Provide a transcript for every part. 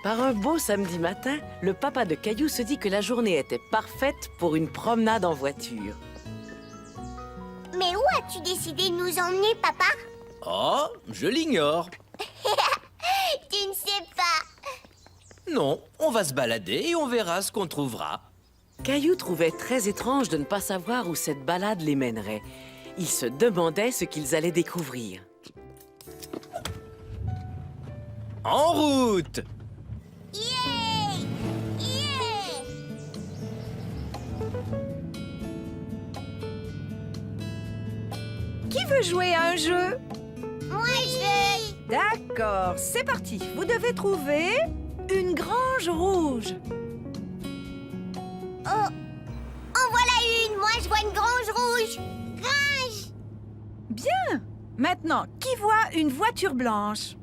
Par un beau samedi matin, le papa de Caillou se dit que la journée était parfaite pour une promenade en voiture. Mais où as-tu décidé de nous emmener, papa? Oh, je l'ignore. Tu ne sais pas. Non, on va se balader et on verra ce qu'on trouvera. Caillou trouvait très étrange de ne pas savoir où cette balade les mènerait. Il se demandait ce qu'ils allaient découvrir. En route! Yeah! Yeah! Qui veut jouer à un jeu? Moi, je veux... D'accord, c'est parti. Vous devez trouver une grange rouge. Oh! En voilà une! Moi, je vois une grange rouge! Grange! Bien. Maintenant, qui voit une voiture blanche?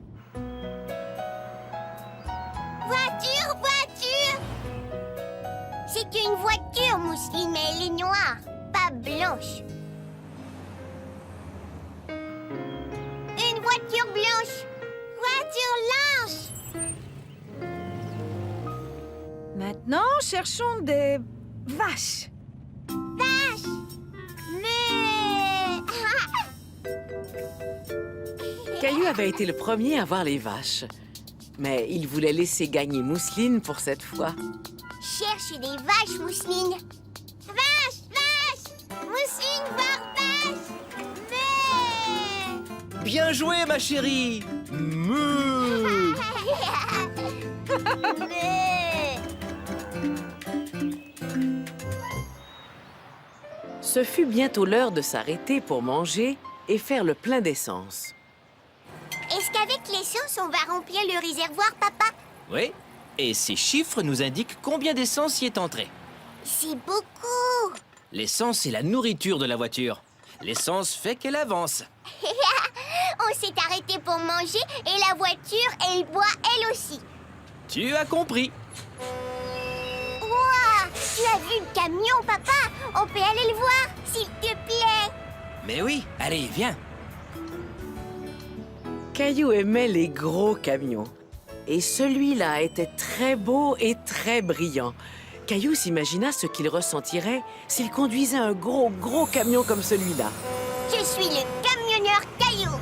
Voiture, voiture! C'est une voiture, Mousseline, mais elle est noire, pas blanche. Une voiture blanche! Voiture blanche! Maintenant, cherchons des vaches. Vache! Mais... Caillou avait été le premier à voir les vaches. Mais il voulait laisser gagner Mousseline pour cette fois. Cherche des vaches, Mousseline. Vache, vache! Mousseline, voir vache! Mais... Bien joué, ma chérie! Meuh. Mais... Ce fut bientôt l'heure de s'arrêter pour manger et faire le plein d'essence. Est-ce qu'avec l'essence, on va remplir le réservoir, papa? Oui, et ces chiffres nous indiquent combien d'essence y est entré. C'est beaucoup! L'essence est la nourriture de la voiture. L'essence fait qu'elle avance. On s'est arrêté pour manger et la voiture, elle boit elle aussi. Tu as compris. Ouah! Tu as vu le camion, papa? On peut aller le voir, s'il te plaît. Mais oui, allez, viens. Caillou aimait les gros camions. Et celui-là était très beau et très brillant. Caillou s'imagina ce qu'il ressentirait s'il conduisait un gros camion comme celui-là. Je suis le camionneur Caillou.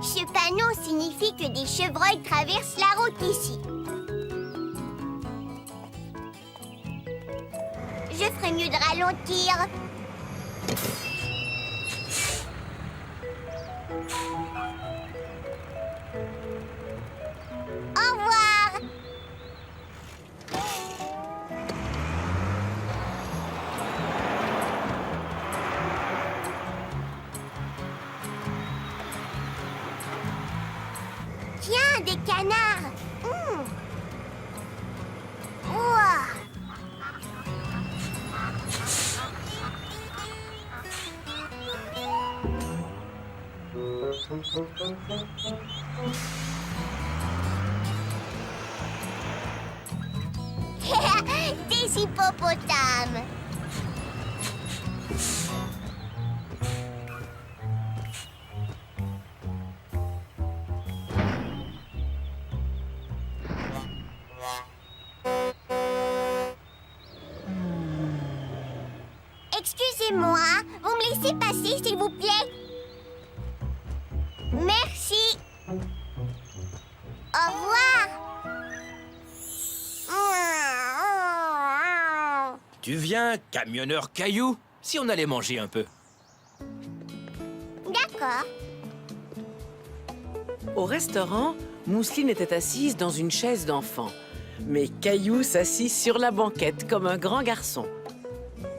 Ce panneau signifie que des chevreuils traversent la route ici. Je ferais mieux de ralentir. Au revoir. Tiens, des canards. Ouah. Des hippopotames. Excusez-moi, vous me laissez passer, s'il vous plaît? Merci. Au revoir. Tu viens, camionneur Caillou? Si on allait manger un peu. D'accord. Au restaurant, Mousseline était assise dans une chaise d'enfant. Mais Caillou s'assit sur la banquette comme un grand garçon.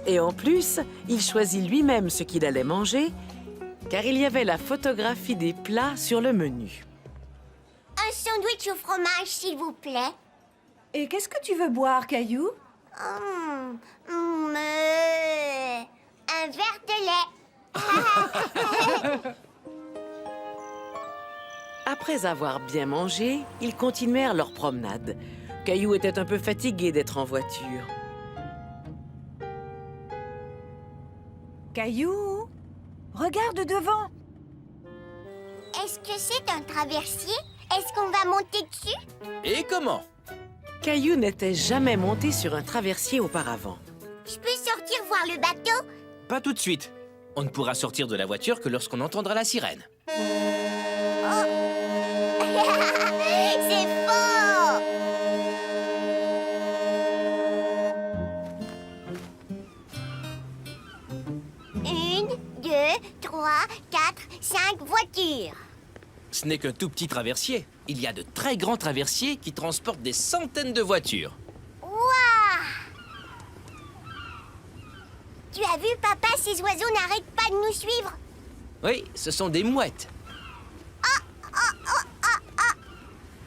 Et en plus, il choisit lui-même ce qu'il allait manger, car il y avait la photographie des plats sur le menu. Un sandwich au fromage, s'il vous plaît. Et qu'est-ce que tu veux boire, Caillou? Un verre de lait. Après avoir bien mangé, ils continuèrent leur promenade. Caillou était un peu fatigué d'être en voiture. Caillou, regarde devant. est-ce que c'est un traversier? Est-ce qu'on va monter dessus? Et comment? Caillou n'était jamais monté sur un traversier auparavant. Je peux sortir voir le bateau? Pas tout de suite. On ne pourra sortir de la voiture que lorsqu'on entendra la sirène. C'est faux! Une, deux, trois, quatre, 5 voitures. Ce n'est qu'un tout petit traversier. Il y a de très grands traversiers qui transportent des centaines de voitures. Waouh! Tu as vu, papa, ces oiseaux n'arrêtent pas de nous suivre. Oui, ce sont des mouettes.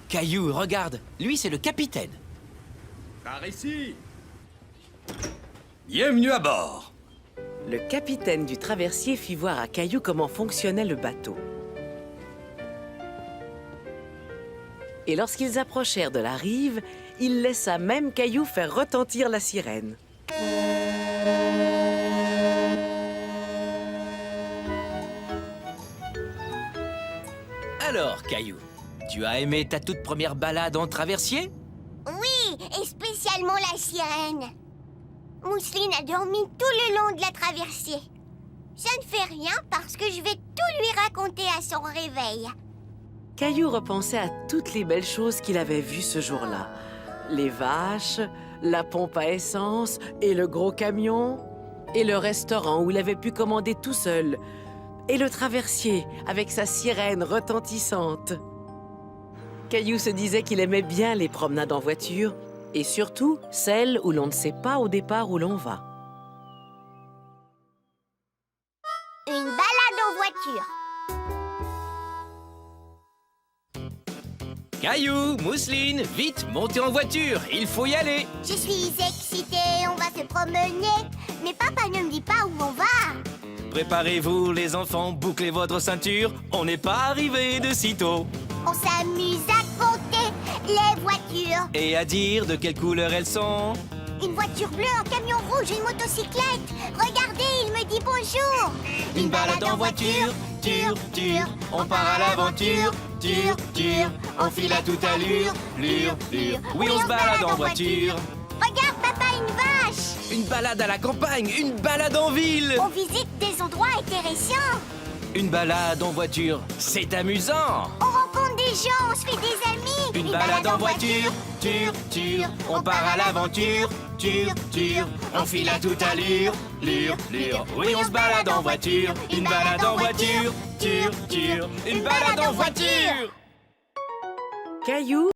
Caillou, regarde. Lui, c'est le capitaine. Par ici. Bienvenue à bord. Le capitaine du traversier fit voir à Caillou comment fonctionnait le bateau. Et lorsqu'ils approchèrent de la rive, il laissa même Caillou faire retentir la sirène. Alors, Caillou, tu as aimé ta toute première balade en traversier? Oui, et spécialement la sirène. Mousseline a dormi tout le long de la traversée. Ça ne fait rien parce que je vais tout lui raconter à son réveil. Caillou repensait à toutes les belles choses qu'il avait vues ce jour-là. Les vaches, la pompe à essence et le gros camion, et le restaurant où il avait pu commander tout seul, et le traversier avec sa sirène retentissante. Caillou se disait qu'il aimait bien les promenades en voiture, et surtout celles où l'on ne sait pas au départ où l'on va. Une balade en voiture. Caillou, Mousseline, vite, montez en voiture, il faut y aller. Je suis excitée, on va se promener. Mais papa ne me dit pas où on va. Préparez-vous, les enfants, bouclez votre ceinture, on n'est pas arrivé de sitôt. On s'amuse à compter les voitures. Et à dire de quelle couleur elles sont. Une voiture bleue, un camion rouge, une motocyclette. Regardez, il me dit bonjour. Une balade en voiture, ture, on part à l'aventure, ture, on file à toute allure, lure. Oui, on se balade en voiture. Regarde, papa, une vache. Une balade à la campagne, une balade en ville. On visite des endroits intéressants. Une balade en voiture, c'est amusant. On rencontre des gens, on se fait des amis. Une balade en voiture, ture, on part à l'aventure, ture, on file à toute allure, lure. Oui, on se balade en voiture, une balade en voiture, ture, une balade en voiture. Caillou